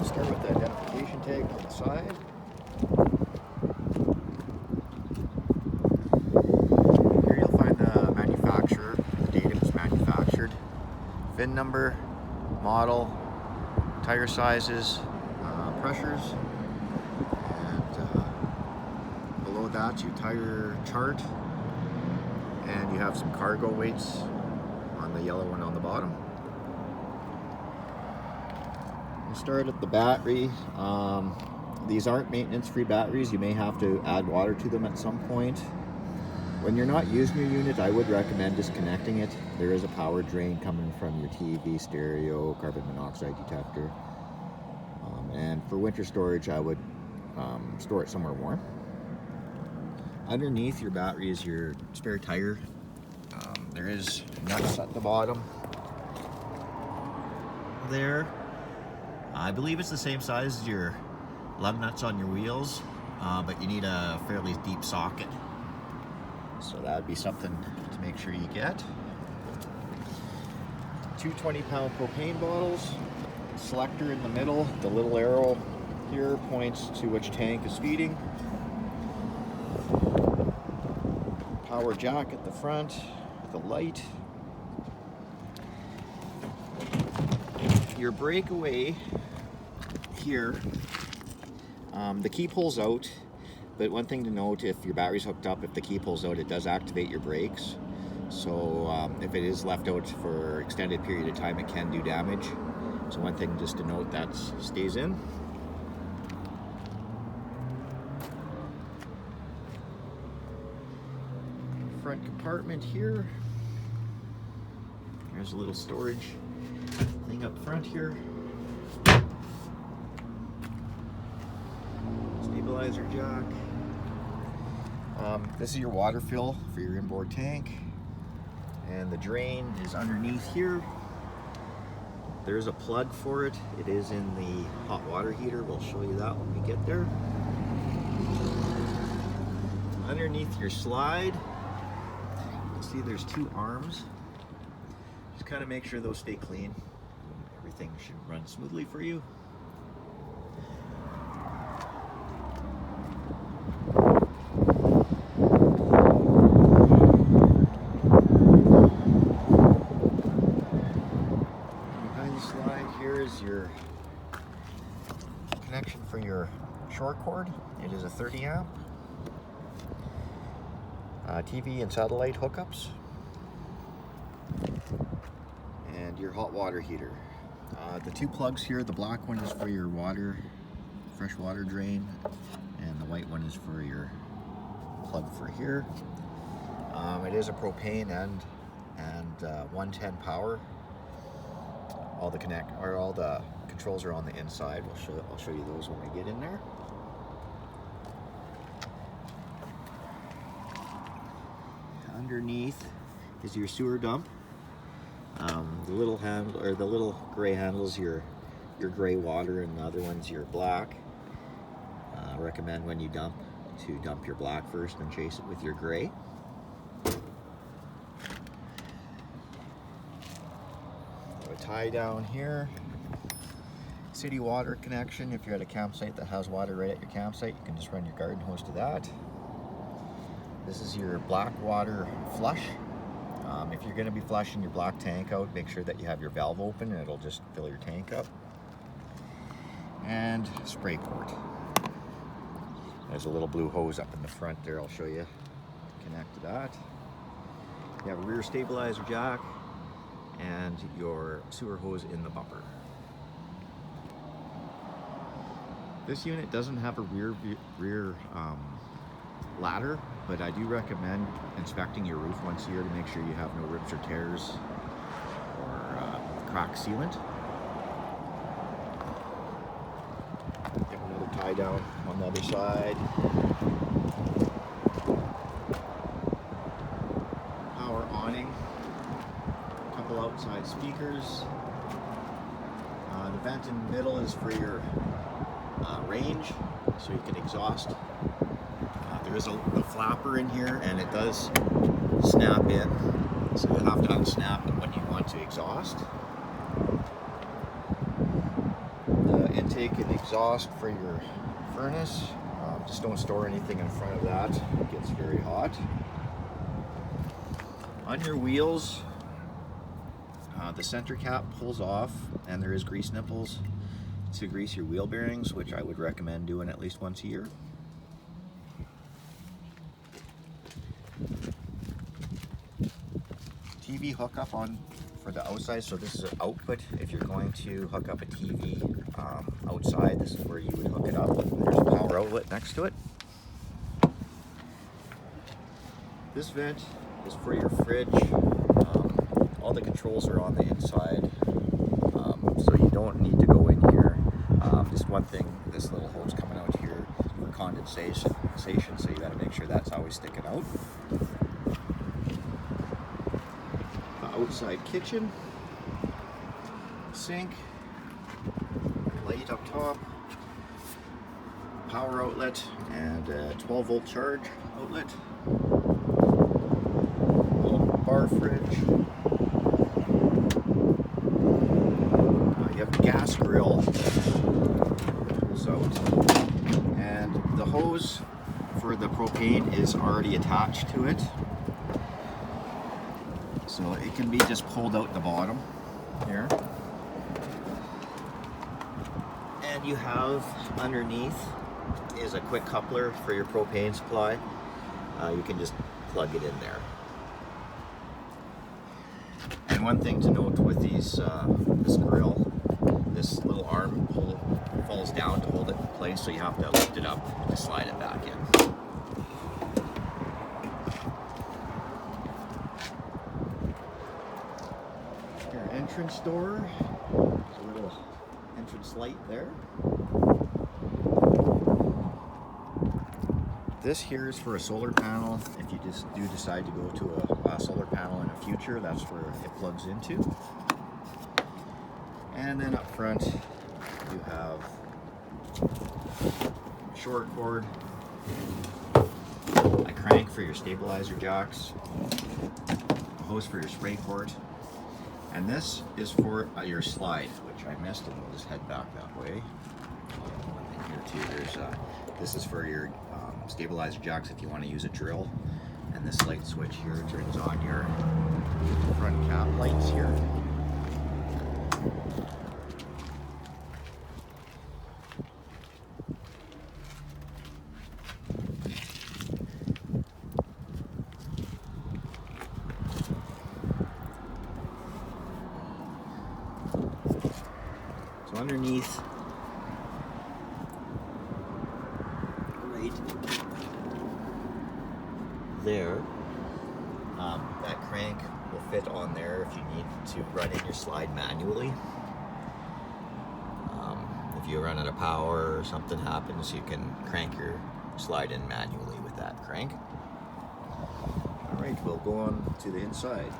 Start with the identification tag on the side. Here you'll find the manufacturer, the date it was manufactured, VIN number, model, tire sizes, pressures, and below that your tire chart, and you have some cargo weights on the yellow one on the bottom. We'll start at the battery. These aren't maintenance-free batteries. You may have to add water to them at some point. When you're not using your unit, I would recommend disconnecting it. There is a power drain coming from your TV, stereo, carbon monoxide detector. And for winter storage, I would store it somewhere warm. Underneath your battery is your spare tire. There is nuts at the bottom there. I believe it's the same size as your lug nuts on your wheels, but you need a fairly deep socket. So that would be something to make sure you get. 2 20-pound propane bottles, selector in the middle. The little arrow here points to which tank is feeding. Power jack at the front with a light. Your breakaway here, the key pulls out, but one thing to note, if your battery's hooked up, if the key pulls out, it does activate your brakes. So if it is left out for an extended period of time, it can do damage. So one thing just to note, that stays in. Front compartment here. There's a little storage thing up front here. Stabilizer jack. This is your water fill for your inboard tank, and the drain is underneath here. There is a plug for it. It is in the hot water heater. We'll show you that when we get there. Underneath your slide, you'll see there's 2 arms. Just kind of make sure those stay clean. Everything should run smoothly for you. Your connection for your short cord. It is a 30 amp. TV and satellite hookups. And your hot water heater. The 2 plugs here, the black one is for your water, fresh water drain, and the white one is for your plug for here. It is a propane and 110 power. All the controls are on the inside. I'll show you those when we get in there. Underneath is your sewer dump. The little handle, or the little gray handles, your gray water, and the other one's your black. I recommend when you dump to dump your black first and chase it with your gray. Tie down here, city water connection. If you're at a campsite that has water right at your campsite, you can just run your garden hose to that. This is your black water flush. If you're going to be flushing your black tank out, make sure that you have your valve open and it'll just fill your tank up. And spray port. There's a little blue hose up in the front there. I'll show you. Connect to that. You have a rear stabilizer jack and your sewer hose in the bumper. This unit doesn't have a rear ladder, but I do recommend inspecting your roof once a year to make sure you have no rips or tears or crack sealant. Get another tie down on the other side. Power awning. Outside speakers. The vent in the middle is for your range, so you can exhaust. There is a flapper in here, and it does snap in, so you'll have to unsnap it when you want to exhaust. The intake and exhaust for your furnace. Just don't store anything in front of that. It gets very hot. On your wheels, the center cap pulls off, and there is grease nipples to grease your wheel bearings, which I would recommend doing at least once a year. TV hookup on for the outside, so this is an output. If you're going to hook up a TV outside, this is where you would hook it up. There's a power outlet next to it. This vent is for your fridge. All the controls are on the inside, so you don't need to go in here. Just one thing, this little hose coming out here for condensation, so you got to make sure that's always sticking out. The outside kitchen, sink, light up top, power outlet, and a 12-volt charge outlet. Bar fridge. You have a gas grill pulls out, and the hose for the propane is already attached to it, so it can be just pulled out the bottom here. And you have underneath is a quick coupler for your propane supply. You can just plug it in there. And one thing to note with these, this grill, this little arm falls down to hold it in place, so you have to lift it up to slide it back in. Your entrance door, there's a little entrance light there. This here is for a solar panel. If you just do decide to go to a solar panel in the future, that's where it plugs into. And then up front, you have short cord, a crank for your stabilizer jacks, a hose for your spray port, and this is for your slide, which I missed, and we'll just head back that way. Here too, there's this is for your stabilizer jacks if you want to use a drill, and this light switch here turns on your front cap lights here. So underneath, right there, that crank will fit on there if you need to run in your slide manually. If you run out of power or something happens, you can crank your slide in manually with that crank. All right, we'll go on to the inside.